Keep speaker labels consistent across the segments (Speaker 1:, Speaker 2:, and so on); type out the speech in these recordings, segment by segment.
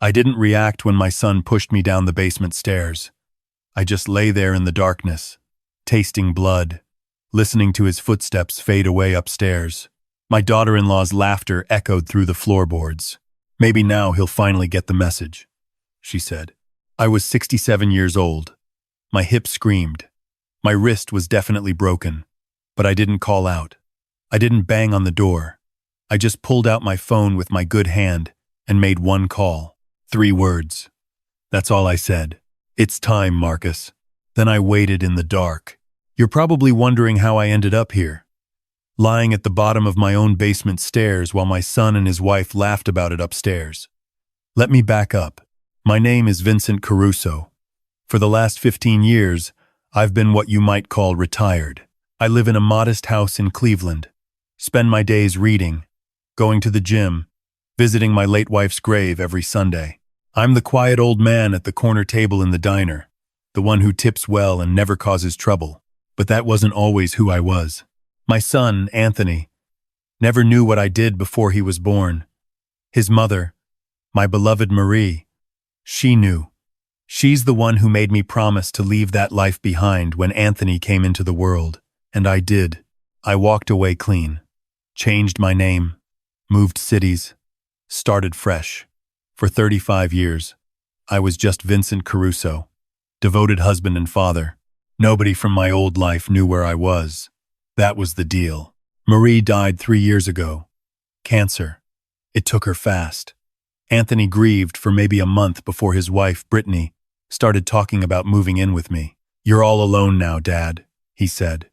Speaker 1: I didn't react when my son pushed me down the basement stairs. I just lay there in the darkness, tasting blood, listening to his footsteps fade away upstairs. My daughter-in-law's laughter echoed through the floorboards. "Maybe now he'll finally get the message," she said. I was 67 years old. My hip screamed. My wrist was definitely broken, but I didn't call out. I didn't bang on the door. I just pulled out my phone with my good hand and made one call. 3 words. That's all I said. "It's time, Marcus." Then I waited in the dark. You're probably wondering how I ended up here, lying at the bottom of my own basement stairs while my son and his wife laughed about it upstairs. Let me back up. My name is Vincent Caruso. For the last 15 years, I've been what you might call retired. I live in a modest house in Cleveland, spend my days reading, going to the gym, visiting my late wife's grave every Sunday. I'm the quiet old man at the corner table in the diner, the one who tips well and never causes trouble. But that wasn't always who I was. My son, Anthony, never knew what I did before he was born. His mother, my beloved Marie, she knew. She's the one who made me promise to leave that life behind when Anthony came into the world. And I did. I walked away clean, changed my name, moved cities, started fresh. For 35 years, I was just Vincent Caruso, devoted husband and father. Nobody from my old life knew where I was. That was the deal. Marie died 3 years ago. Cancer. It took her fast. Anthony grieved for maybe a month before his wife, Brittany, started talking about moving in with me. "You're all alone now, Dad," he said.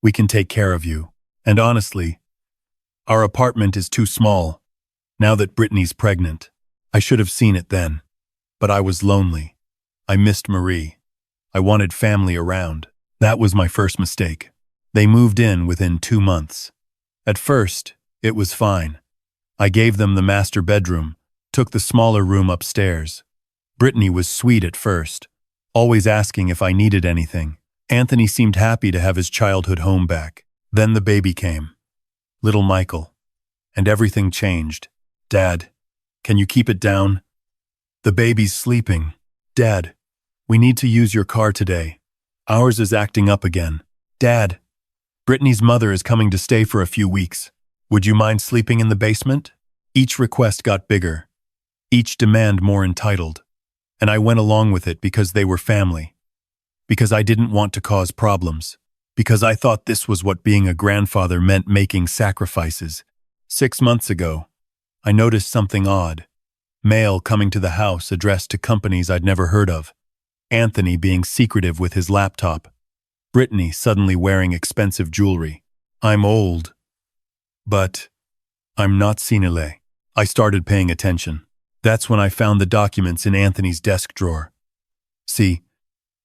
Speaker 1: "We can take care of you. And honestly, our apartment is too small. Now that Brittany's pregnant, I should have seen it then. But I was lonely. I missed Marie. I wanted family around. That was my first mistake." They moved in within 2 months. At first, it was fine. I gave them the master bedroom, took the smaller room upstairs. Brittany was sweet at first, always asking if I needed anything. Anthony seemed happy to have his childhood home back. Then the baby came, little Michael, and everything changed. "Dad, can you keep it down? The baby's sleeping. Dad, we need to use your car today. Ours is acting up again. Dad, Brittany's mother is coming to stay for a few weeks. Would you mind sleeping in the basement?" Each request got bigger, each demand more entitled, and I went along with it because they were family, because I didn't want to cause problems, because I thought this was what being a grandfather meant, making sacrifices. 6 months ago, I noticed something odd. Mail coming to the house addressed to companies I'd never heard of. Anthony being secretive with his laptop. Brittany suddenly wearing expensive jewelry. I'm old, but I'm not senile. I started paying attention. That's when I found the documents in Anthony's desk drawer. See,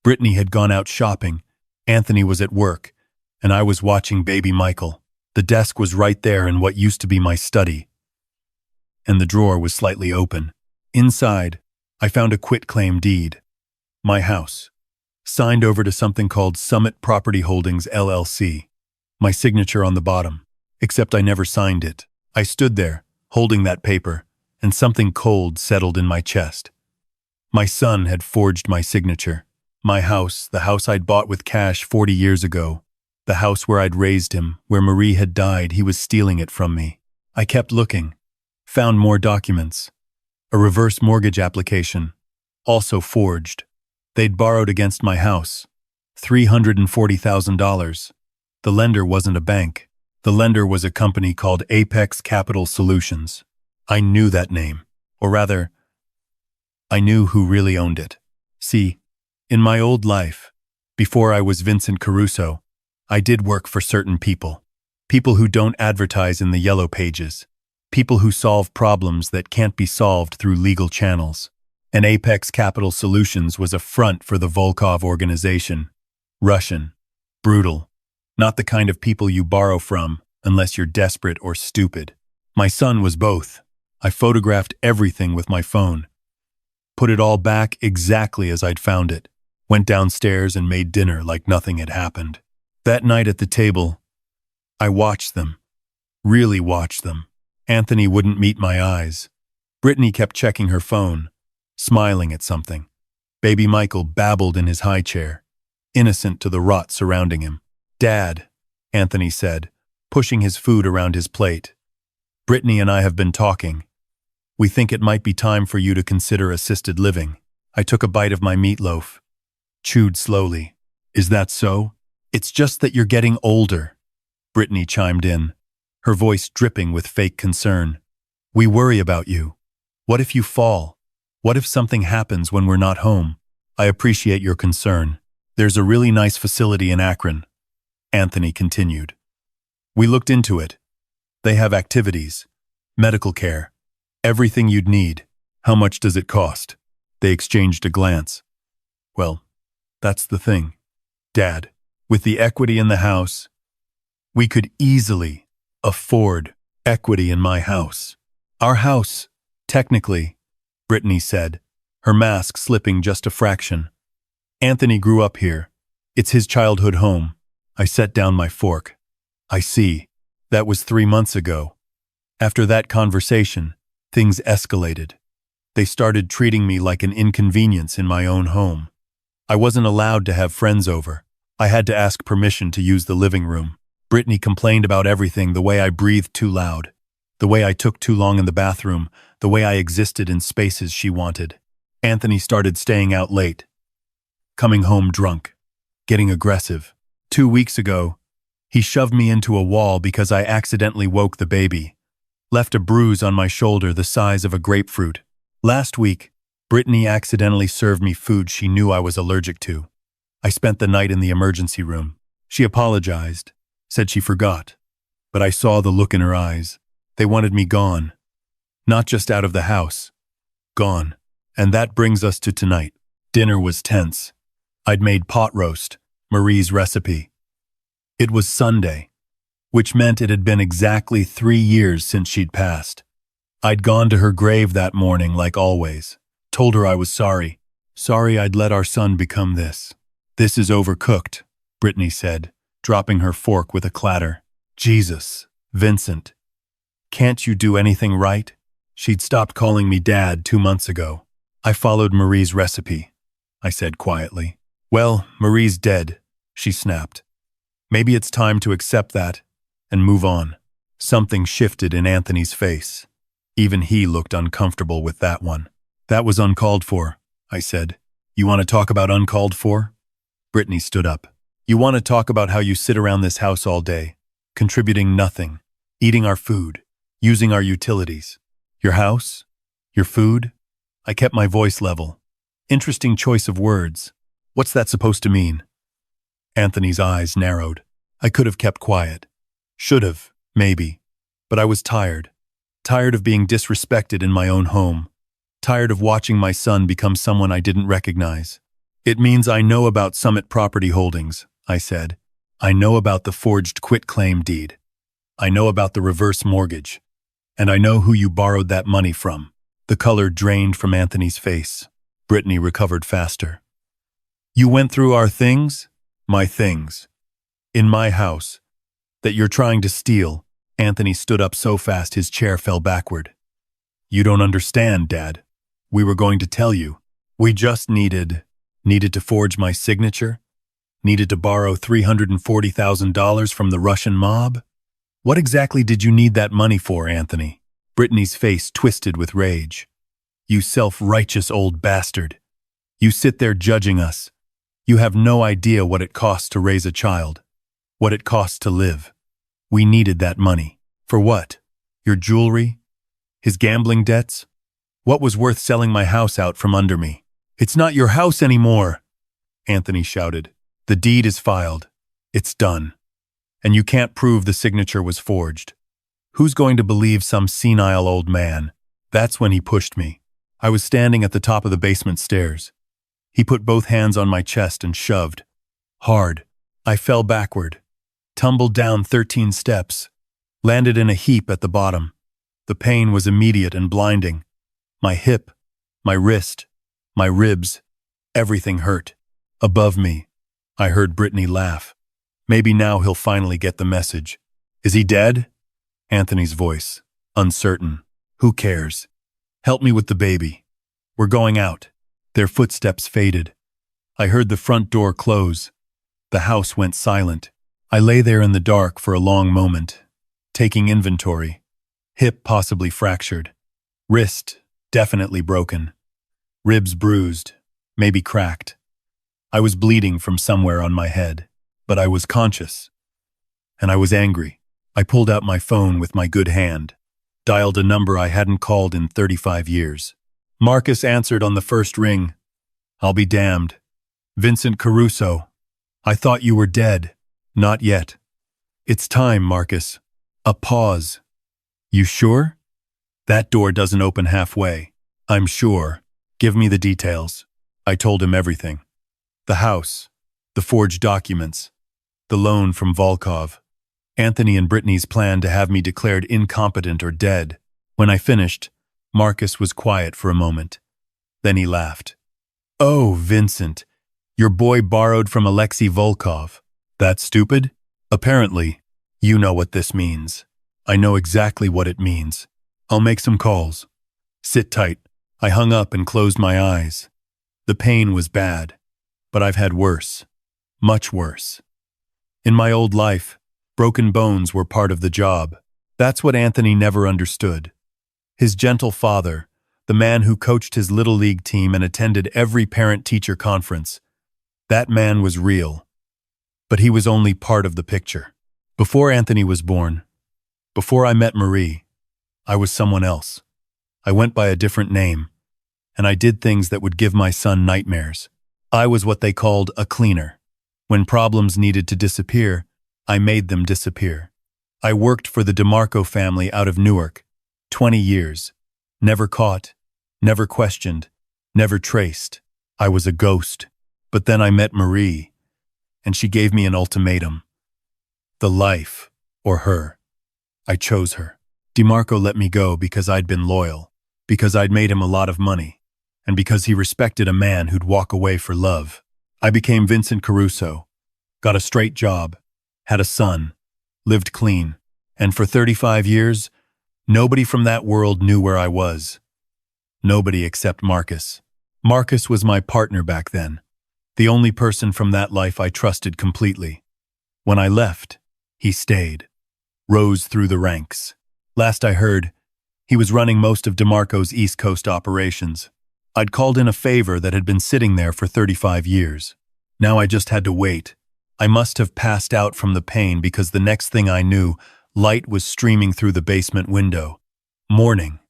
Speaker 1: Brittany had gone out shopping, Anthony was at work, and I was watching baby Michael. The desk was right there in what used to be my study, and the drawer was slightly open. Inside, I found a quitclaim deed. My house, signed over to something called Summit Property Holdings, LLC. My signature on the bottom, except I never signed it. I stood there, holding that paper, and something cold settled in my chest. My son had forged my signature. My house, the house I'd bought with cash 40 years ago, the house where I'd raised him, where Marie had died, he was stealing it from me. I kept looking, found more documents. A reverse mortgage application, also forged. They'd borrowed against my house, $340,000. The lender wasn't a bank. The lender was a company called Apex Capital Solutions. I knew that name, or rather, I knew who really owned it. See, in my old life, before I was Vincent Caruso, I did work for certain people. People who don't advertise in the yellow pages. People who solve problems that can't be solved through legal channels. And Apex Capital Solutions was a front for the Volkov organization. Russian, brutal, not the kind of people you borrow from unless you're desperate or stupid. My son was both. I photographed everything with my phone. Put it all back exactly as I'd found it. Went downstairs and made dinner like nothing had happened. That night at the table, I watched them. Really watched them. Anthony wouldn't meet my eyes. Brittany kept checking her phone, smiling at something. Baby Michael babbled in his high chair, innocent to the rot surrounding him. "Dad," Anthony said, pushing his food around his plate. "Brittany and I have been talking. We think it might be time for you to consider assisted living." I took a bite of my meatloaf, chewed slowly. "Is that so?" "It's just that you're getting older," Brittany chimed in, her voice dripping with fake concern. "We worry about you. What if you fall? What if something happens when we're not home?" "I appreciate your concern. There's a really nice facility in Akron," Anthony continued. "We looked into it. They have activities, medical care, everything you'd need." "How much does it cost?" They exchanged a glance. "Well, that's the thing, Dad. With the equity in the house, we could easily afford equity in my house." "Our house, technically," Brittany said, her mask slipping just a fraction. "Anthony grew up here. It's his childhood home." I set down my fork. "I see. That was 3 months ago." After that conversation, things escalated. They started treating me like an inconvenience in my own home. I wasn't allowed to have friends over. I had to ask permission to use the living room. Brittany complained about everything: the way I breathed too loud, the way I took too long in the bathroom, the way I existed in spaces she wanted. Anthony started staying out late, coming home drunk, getting aggressive. 2 weeks ago, he shoved me into a wall because I accidentally woke the baby, left a bruise on my shoulder the size of a grapefruit. Last week, Brittany accidentally served me food she knew I was allergic to. I spent the night in the emergency room. She apologized, said she forgot, but I saw the look in her eyes. They wanted me gone. Not just out of the house. Gone. And that brings us to tonight. Dinner was tense. I'd made pot roast, Marie's recipe. It was Sunday, which meant it had been exactly 3 years since she'd passed. I'd gone to her grave that morning like always, told her I was sorry. Sorry I'd let our son become this. "This is overcooked," Brittany said, dropping her fork with a clatter. "Jesus, Vincent, can't you do anything right?" She'd stopped calling me Dad 2 months ago. "I followed Marie's recipe," I said quietly. "Well, Marie's dead," she snapped. "Maybe it's time to accept that and move on." Something shifted in Anthony's face. Even he looked uncomfortable with that one. "That was uncalled for," I said. "You want to talk about uncalled for?" Brittany stood up. "You want to talk about how you sit around this house all day, contributing nothing, eating our food, using our utilities. Your house? Your food?" I kept my voice level. "Interesting choice of words. What's that supposed to mean?" Anthony's eyes narrowed. I could have kept quiet. Should have, maybe. But I was tired. Tired of being disrespected in my own home. Tired of watching my son become someone I didn't recognize. "It means I know about Summit Property Holdings," I said. "I know about the forged quitclaim deed. I know about the reverse mortgage. And I know who you borrowed that money from." The color drained from Anthony's face. Brittany recovered faster. "You went through our things?" "My things. In my house. That you're trying to steal." Anthony stood up so fast his chair fell backward. "You don't understand, Dad. We were going to tell you. We just needed to forge my signature? Needed to borrow $340,000 from the Russian mob? What exactly did you need that money for, Anthony?" Brittany's face twisted with rage. "You self-righteous old bastard. You sit there judging us. You have no idea what it costs to raise a child, what it costs to live. We needed that money. For what? Your jewelry? His gambling debts? What was worth selling my house out from under me?" "It's not your house anymore," Anthony shouted. "The deed is filed. It's done. And you can't prove the signature was forged. Who's going to believe some senile old man?" That's when he pushed me. I was standing at the top of the basement stairs. He put both hands on my chest and shoved. Hard. I fell backward, tumbled down 13 steps, landed in a heap at the bottom. The pain was immediate and blinding. My hip, my wrist, my ribs, everything hurt. Above me, I heard Brittany laugh. Maybe now he'll finally get the message. "Is he dead?" Anthony's voice, uncertain. "Who cares? Help me with the baby." We're going out. Their footsteps faded. I heard the front door close. The house went silent. I lay there in the dark for a long moment, taking inventory. Hip possibly fractured. Wrist definitely broken. Ribs bruised, maybe cracked. I was bleeding from somewhere on my head, but I was conscious. And I was angry. I pulled out my phone with my good hand, dialed a number I hadn't called in 35 years. Marcus answered on the first ring. I'll be damned. Vincent Caruso. I thought you were dead. Not yet. It's time, Marcus. A pause. You sure? That door doesn't open halfway. I'm sure. Give me the details. I told him everything. The house, the forged documents, the loan from Volkov, Anthony and Brittany's plan to have me declared incompetent or dead. When I finished, Marcus was quiet for a moment. Then he laughed. Oh, Vincent, your boy borrowed from Alexei Volkov. That stupid? Apparently, you know what this means. I know exactly what it means. I'll make some calls. Sit tight. I hung up and closed my eyes. The pain was bad, but I've had worse. Much worse. In my old life, broken bones were part of the job. That's what Anthony never understood. His gentle father, the man who coached his little league team and attended every parent-teacher conference, that man was real. But he was only part of the picture. Before Anthony was born, before I met Marie, I was someone else. I went by a different name, and I did things that would give my son nightmares. I was what they called a cleaner. When problems needed to disappear, I made them disappear. I worked for the DeMarco family out of Newark, 20 years. Never caught, never questioned, never traced. I was a ghost. But then I met Marie, and she gave me an ultimatum. The life, or her. I chose her. DeMarco let me go because I'd been loyal, because I'd made him a lot of money, and because he respected a man who'd walk away for love. I became Vincent Caruso, got a straight job, had a son, lived clean, and for 35 years, nobody from that world knew where I was. Nobody except Marcus. Marcus was my partner back then, the only person from that life I trusted completely. When I left, he stayed, rose through the ranks. Last I heard, he was running most of DeMarco's East Coast operations. I'd called in a favor that had been sitting there for 35 years. Now I just had to wait. I must have passed out from the pain because the next thing I knew, light was streaming through the basement window. Morning.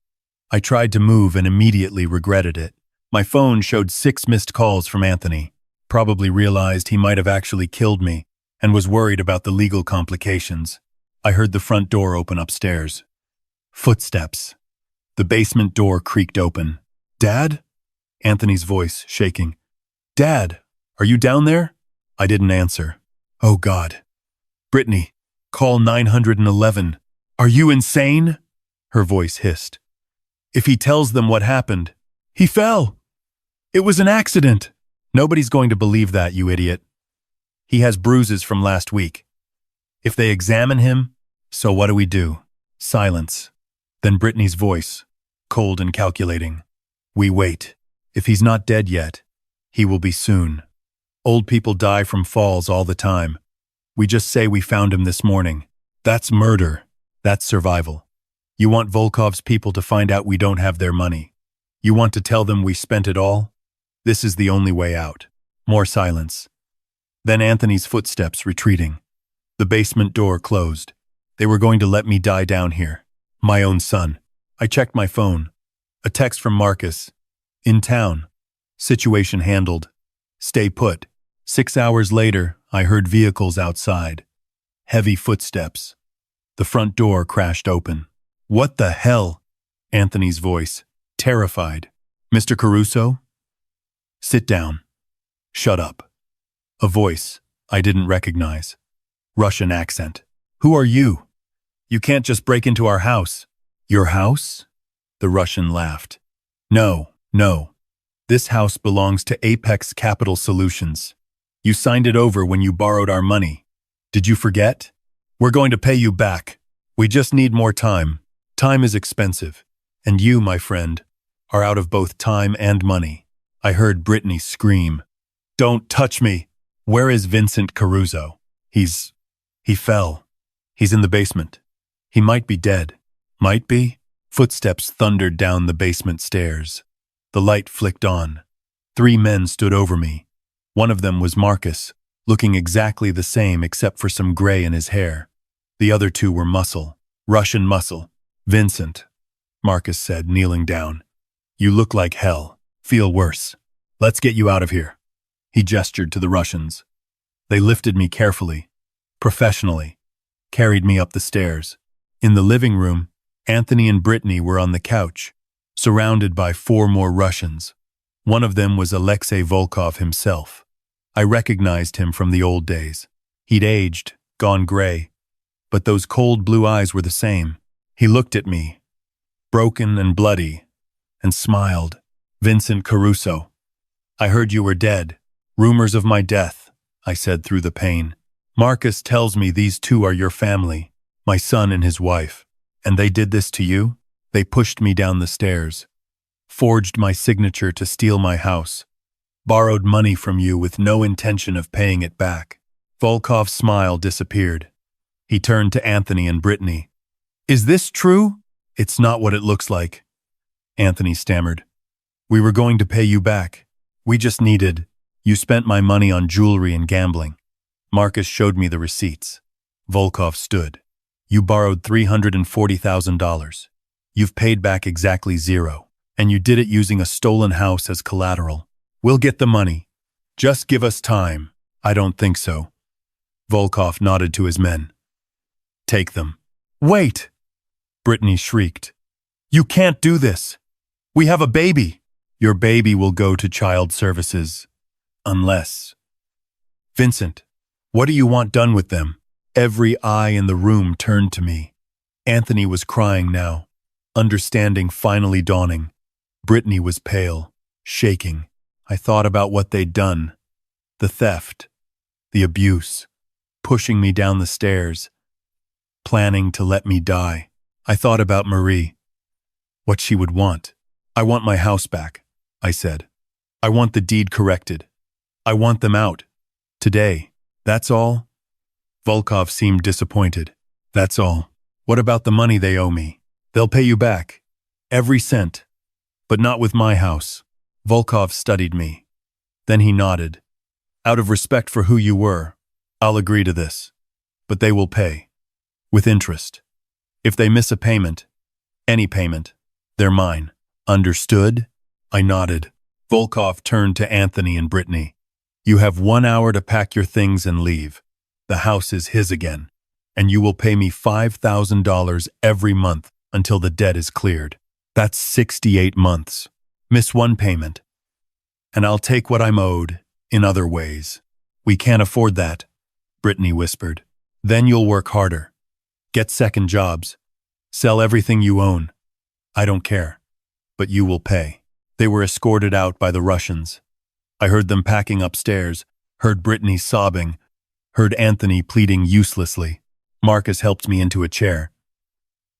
Speaker 1: I tried to move and immediately regretted it. My phone showed 6 missed calls from Anthony. Probably realized he might have actually killed me and was worried about the legal complications. I heard the front door open upstairs. Footsteps. The basement door creaked open. Dad? Anthony's voice shaking. Dad, are you down there? I didn't answer. Oh God. Brittany, call 911. Are you insane? Her voice hissed. If he tells them what happened, he fell. It was an accident. Nobody's going to believe that, you idiot. He has bruises from last week. If they examine him, so what do we do? Silence. Then Brittany's voice, cold and calculating. We wait. If he's not dead yet, he will be soon. Old people die from falls all the time. We just say we found him this morning. That's murder. That's survival. You want Volkov's people to find out we don't have their money. You want to tell them we spent it all? This is the only way out. More silence. Then Anthony's footsteps retreating. The basement door closed. They were going to let me die down here. My own son. I checked my phone. A text from Marcus. In town. Situation handled. Stay put. 6 hours later, I heard vehicles outside. Heavy footsteps. The front door crashed open. What the hell? Anthony's voice, terrified. Mr. Caruso? Sit down. Shut up. A voice I didn't recognize. Russian accent. Who are you? You can't just break into our house. Your house? The Russian laughed. No. This house belongs to Apex Capital Solutions. You signed it over when you borrowed our money. Did you forget? We're going to pay you back. We just need more time. Time is expensive. And you, my friend, are out of both time and money. I heard Brittany scream, "Don't touch me! Where is Vincent Caruso? He fell. He's in the basement. He might be dead." Might be? Footsteps thundered down the basement stairs. The light flicked on. 3 men stood over me. One of them was Marcus, looking exactly the same except for some gray in his hair. The other 2 were muscle, Russian muscle. "Vincent," Marcus said, kneeling down. "You look like hell. Feel worse. Let's get you out of here." He gestured to the Russians. They lifted me carefully, professionally, carried me up the stairs. In the living room, Anthony and Brittany were on the couch, surrounded by 4 more Russians. One of them was Alexei Volkov himself. I recognized him from the old days. He'd aged, gone gray, but those cold blue eyes were the same. He looked at me, broken and bloody, and smiled. "Vincent Caruso, I heard you were dead. Rumors of my death," I said through the pain. "Marcus tells me these 2 are your family, my son and his wife. And they did this to you?" They pushed me down the stairs, forged my signature to steal my house, borrowed money from you with no intention of paying it back. Volkov's smile disappeared. He turned to Anthony and Brittany. "Is this true?" "It's not what it looks like," Anthony stammered. "We were going to pay you back. We just needed. You spent my money on jewelry and gambling." Marcus showed me the receipts. Volkov stood. "You borrowed $340,000. You've paid back exactly 0, and you did it using a stolen house as collateral. We'll get the money. Just give us time." "I don't think so." Volkov nodded to his men. "Take them." "Wait!" Brittany shrieked. "You can't do this. We have a baby." "Your baby will go to child services. Unless—" "Vincent, what do you want done with them?" Every eye in the room turned to me. Anthony was crying now, understanding finally dawning. Brittany was pale, shaking. I thought about what they'd done. The theft, the abuse, pushing me down the stairs, planning to let me die. I thought about Marie, what she would want. "I want my house back," I said. "I want the deed corrected. I want them out. Today. That's all?" Volkov seemed disappointed. "That's all. What about the money they owe me?" "They'll pay you back. Every cent. But not with my house." Volkov studied me. Then he nodded. "Out of respect for who you were, I'll agree to this. But they will pay. With interest. If they miss a payment, any payment, they're mine." "Understood?" I nodded. Volkov turned to Anthony and Brittany. "You have 1 hour to pack your things and leave. The house is his again, and you will pay me $5,000 every month until the debt is cleared. That's 68 months. Miss 1 payment, and I'll take what I'm owed in other ways." "We can't afford that," Brittany whispered. "Then you'll work harder. Get second jobs. Sell everything you own. I don't care. But you will pay." They were escorted out by the Russians. I heard them packing upstairs, heard Brittany sobbing, heard Anthony pleading uselessly. Marcus helped me into a chair.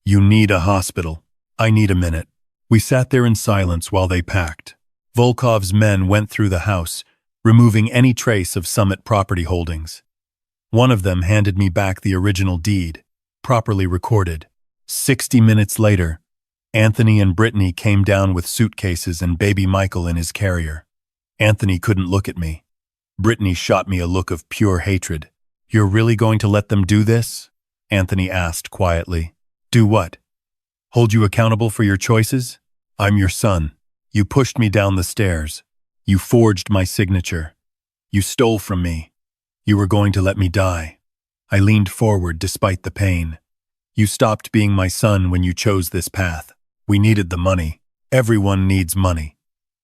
Speaker 1: "You need a hospital. I need a minute." We sat there in silence while they packed. Volkov's men went through the house, removing any trace of Summit property holdings. One of them handed me back the original deed, properly recorded. 60 minutes later, Anthony and Brittany came down with suitcases and baby Michael in his carrier. Anthony couldn't look at me. Brittany shot me a look of pure hatred. "You're really going to let them do this?" Anthony asked quietly. "Do what? Hold you accountable for your choices? I'm your son. You pushed me down the stairs. You forged my signature. You stole from me. You were going to let me die." I leaned forward despite the pain. "You stopped being my son when you chose this path. We needed the money. Everyone needs money.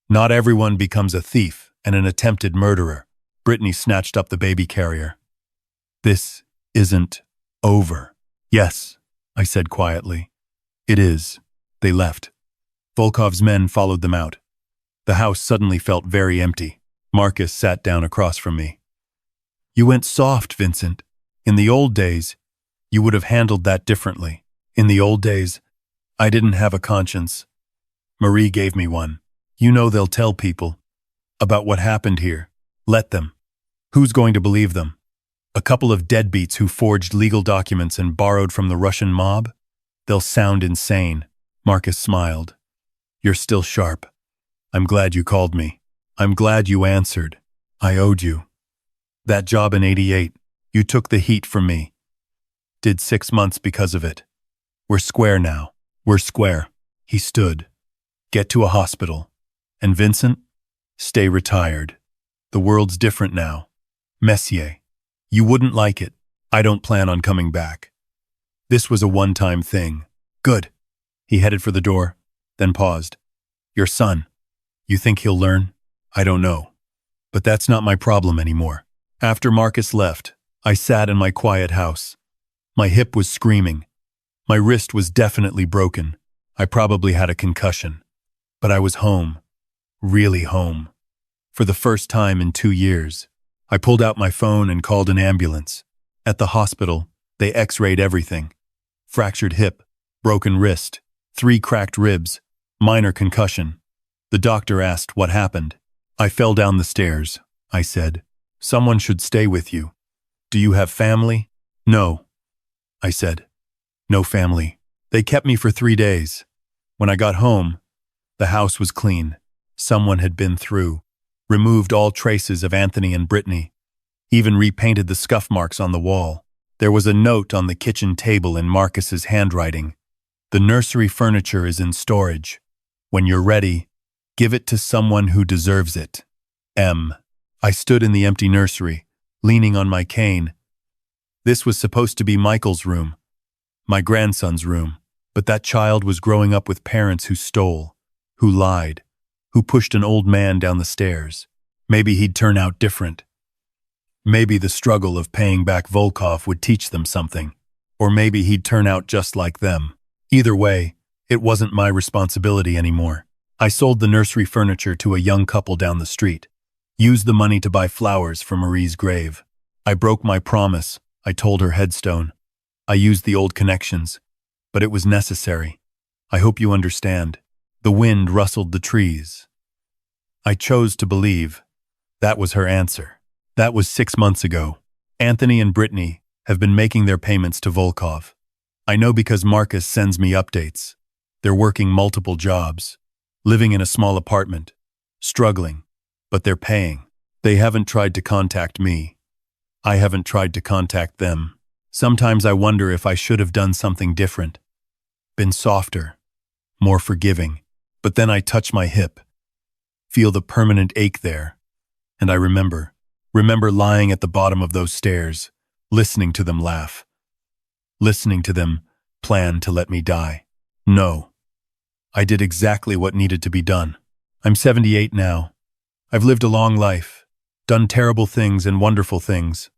Speaker 1: Not everyone becomes a thief and an attempted murderer." Brittany snatched up the baby carrier. "This isn't over." "Yes," I said quietly. "It is." They left. Volkov's men followed them out. The house suddenly felt very empty. Marcus sat down across from me. "You went soft, Vincent. In the old days, you would have handled that differently. In the old days, I didn't have a conscience." Marie gave me one. You know they'll tell people about what happened here. Let them. Who's going to believe them? A couple of deadbeats who forged legal documents and borrowed from the Russian mob? They'll sound insane. Marcus smiled. You're still sharp. I'm glad you called me. I'm glad you answered. I owed you. That job in '88, you took the heat from me. Did 6 months because of it. We're square now. We're square. He stood. Get to a hospital. And Vincent? Stay retired. The world's different now. Messier. You wouldn't like it. I don't plan on coming back. This was a one-time thing. Good. He headed for the door, then paused. Your son. You think he'll learn? I don't know. But that's not my problem anymore. After Marcus left, I sat in my quiet house. My hip was screaming. My wrist was definitely broken. I probably had a concussion. But I was home. Really home. For the first time in 2 years. I pulled out my phone and called an ambulance. At the hospital, they x-rayed everything. Fractured hip, broken wrist, 3 cracked ribs, minor concussion. The doctor asked what happened. I fell down the stairs, I said. Someone should stay with you. Do you have family? No, I said. No family. They kept me for 3 days. When I got home, the house was clean. Someone had been through. Removed all traces of Anthony and Brittany, even repainted the scuff marks on the wall. There was a note on the kitchen table in Marcus's handwriting. The nursery furniture is in storage. When you're ready, give it to someone who deserves it. M. I stood in the empty nursery, leaning on my cane. This was supposed to be Michael's room, my grandson's room, but that child was growing up with parents who stole, who lied, who pushed an old man down the stairs. Maybe he'd turn out different. Maybe the struggle of paying back Volkov would teach them something. Or maybe he'd turn out just like them. Either way, it wasn't my responsibility anymore. I sold the nursery furniture to a young couple down the street. Used the money to buy flowers for Marie's grave. I broke my promise. I told her headstone. I used the old connections. But it was necessary. I hope you understand. The wind rustled the trees. I chose to believe. That was her answer. That was 6 months ago. Anthony and Brittany have been making their payments to Volkov. I know because Marcus sends me updates. They're working multiple jobs, living in a small apartment, struggling, but they're paying. They haven't tried to contact me. I haven't tried to contact them. Sometimes I wonder if I should have done something different. Been softer, more forgiving. But then I touch my hip, feel the permanent ache there, and I remember lying at the bottom of those stairs, listening to them laugh, listening to them plan to let me die. No, I did exactly what needed to be done. I'm 78 now. I've lived a long life, done terrible things and wonderful things.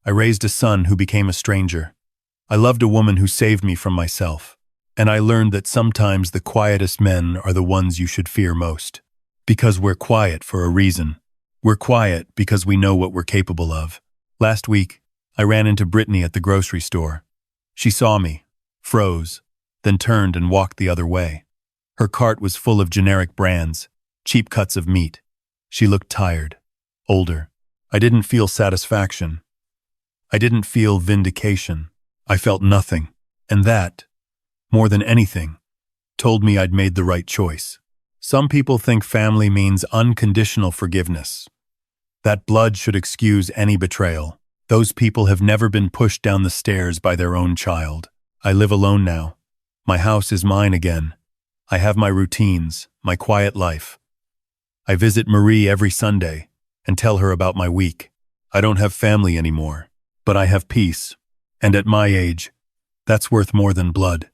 Speaker 1: I raised a son who became a stranger. I loved a woman who saved me from myself. And I learned that sometimes the quietest men are the ones you should fear most. Because we're quiet for a reason. We're quiet because we know what we're capable of. Last week, I ran into Brittany at the grocery store. She saw me, froze, then turned and walked the other way. Her cart was full of generic brands, cheap cuts of meat. She looked tired, older. I didn't feel satisfaction. I didn't feel vindication. I felt nothing. And that, more than anything, told me I'd made the right choice. Some people think family means unconditional forgiveness. That blood should excuse any betrayal. Those people have never been pushed down the stairs by their own child. I live alone now. My house is mine again. I have my routines, my quiet life. I visit Marie every Sunday and tell her about my week. I don't have family anymore, but I have peace. And at my age, that's worth more than blood.